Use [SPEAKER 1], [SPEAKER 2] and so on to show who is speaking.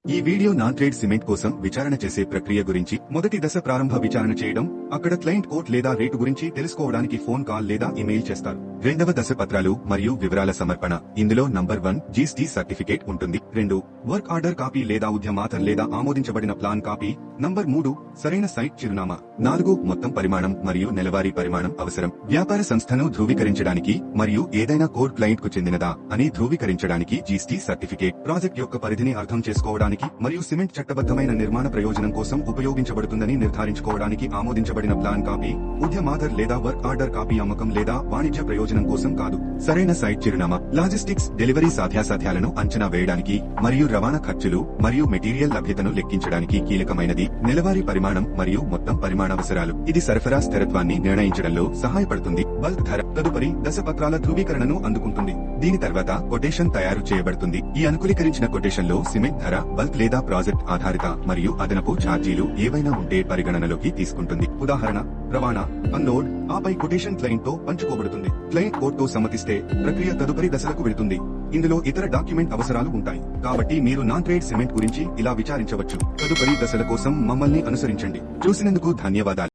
[SPEAKER 1] ఈ video non trade cement కోసం విచారణ చేసే ప్రక్రియ గురించి మొదటి దశ ప్రారంభ విచారణ చేయడం, అక్కడ క్లయింట్ కోట్ లేదా రేటు గురించి తెలుసుకోవడానికి ఫోన్ కాల్ లేదా ఇమెయిల్ చేస్తారు. రెండవ దశ పత్రాలు మరియు వివరాల సమర్పణ. ఇందులో నంబర్ 1 జీఎస్టీ సర్టిఫికేట్ ఉంటుంది. 2 వర్క్ ఆర్డర్ కాపీ లేదా ఉద్యమాతర్ లేదా ఆమోదించబడిన ప్లాన్ కాపీ. నంబర్ 3 సరైన సైట్ చిరునామా. 4 మొత్తం పరిమాణం మరియు నెలవారీ పరిమాణం అవసరం. వ్యాపార సంస్థను ధృవీకరించడానికి మరియు ఏదైనా కోడ్ క్లయింట్ కు చెందినదా అని ధృవీకరించడానికి జీఎస్టీ సర్టిఫికేట్. ప్రాజెక్ట్ యొక్క పరిధిని అర్థం చేసుకోవడానికి మరియు సిమెంట్ చట్టబద్ధమైన నిర్మాణ ప్రయోజనం కోసం ఉపయోగించబడుతుందని నిర్ధారించుకోవడానికి ఆమోదించబడిన ప్లాన్ కాపీ. ఉద్యమాతర్ లేదా వర్క్ ఆర్డర్ కాపీ అమ్మకం లేదా వాణిజ్య ప్రయోజనం కోసం కాదు. సరైన సైట్ చిరునామా. లాజిస్టిక్స్ డెలివరీ సాధ్యాసాధ్యాలను అంచనా వేయడానికి మరియు రవాణా ఖర్చులు మరియు మెటీరియల్ లభ్యతను లెక్కించడానికి కీలకమైనది. నెలవారీ పరిమాణం మరియు మొత్తం పరిమాణ అవసరాలు. ఇది సరఫరా స్థిరత్వాన్ని నిర్ణయించడంలో సహాయపడుతుంది. బల్క్ ధర. తదుపరి దశ పత్రాల ధృవీకరణను అందుకుంటుంది. దీని తర్వాత కొటేషన్ తయారు చేయబడుతుంది. ఈ అనుకూలీకరించిన కొటేషన్ లో సిమెంట్ ధర, బల్క్ లేదా ప్రాజెక్ట్ ఆధారిత మరియు అదనపు ఛార్జీలు ఏవైనా ఉంటే పరిగణనలోకి తీసుకుంటుంది. ఉదాహరణ, రవాణా, అన్లోడ్. ఆపై కొటేషన్ క్లయింట్ తో పంచుకోబడుతుంది. క్లయింట్ కోడ్ తో సమ్మతిస్తే ప్రక్రియ తదుపరి దశలకు వెళుతుంది. ఇందులో ఇతర డాక్యుమెంట్ అవసరాలు ఉంటాయి. కాబట్టి మీరు నాన్ ట్రేడ్ సిమెంట్ గురించి ఇలా విచారించవచ్చు. తదుపరి దశల కోసం మమ్మల్ని అనుసరించండి. చూసినందుకు ధన్యవాదాలు.